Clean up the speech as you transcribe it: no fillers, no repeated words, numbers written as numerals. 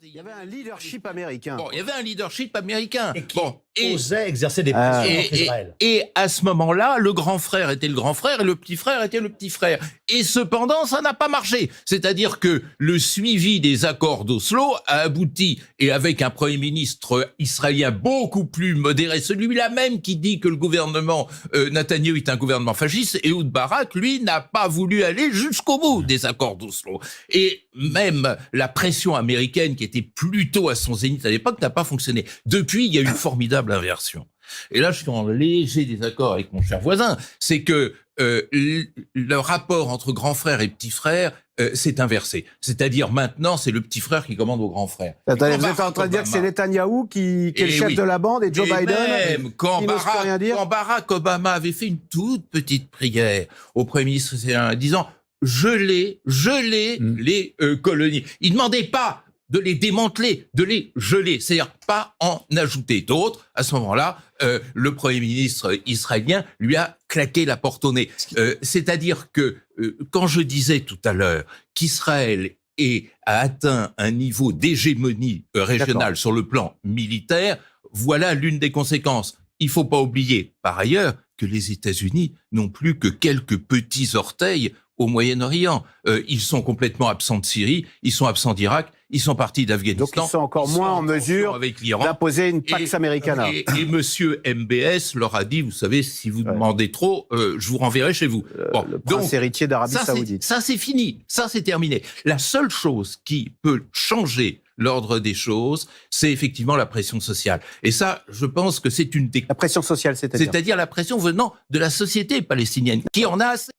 Il y avait un leadership américain. Bon, il y avait un leadership américain. Et qui osait exercer des pressions contre Israël. Et à ce moment-là, le grand frère était le grand frère et le petit frère était le petit frère. Et cependant, ça n'a pas marché. C'est-à-dire que le suivi des accords d'Oslo a abouti, et avec un premier ministre israélien beaucoup plus modéré, celui-là même qui dit que le gouvernement Netanyahou est un gouvernement fasciste, et Ehud Barak, lui, n'a pas voulu aller jusqu'au bout des accords d'Oslo. Et même la pression américaine, qui était plutôt à son zénith à l'époque, n'a pas fonctionné. Depuis, il y a eu une formidable inversion. Et là, je suis en léger désaccord avec mon cher voisin. C'est que le rapport entre grand frère et petit frère s'est inversé. C'est-à-dire maintenant, c'est le petit frère qui commande au grand frère. Attendez, vous êtes en train de dire que c'est Netanyahou qui est le chef de la bande et Joe Biden même, quand qui n'ose plus rien dire. quand Barack Obama avait fait une toute petite prière au Premier ministre israélien disant « gelez les colonies ». Il ne demandait pas de les démanteler, de les geler, c'est-à-dire pas en ajouter d'autres. À ce moment-là, le Premier ministre israélien lui a claqué la porte au nez. C'est-à-dire que quand je disais tout à l'heure qu'Israël a atteint un niveau d'hégémonie régionale sur le plan militaire, voilà l'une des conséquences. Il faut pas oublier, par ailleurs, que les États-Unis n'ont plus que quelques petits orteils au Moyen-Orient. Ils sont complètement absents de Syrie, ils sont absents d'Irak, ils sont partis d'Afghanistan. Donc ils sont encore moins en mesure d'imposer une Pax Americana. Et monsieur MBS leur a dit, vous savez, si vous demandez trop, je vous renverrai chez vous. Bon, le prince héritier d'Arabie Saoudite. Ça c'est fini, ça c'est terminé. La seule chose qui peut changer l'ordre des choses, c'est effectivement la pression sociale. Et ça, je pense que c'est une des... La pression sociale, c'est-à-dire la pression venant de la société palestinienne, qui en a assez.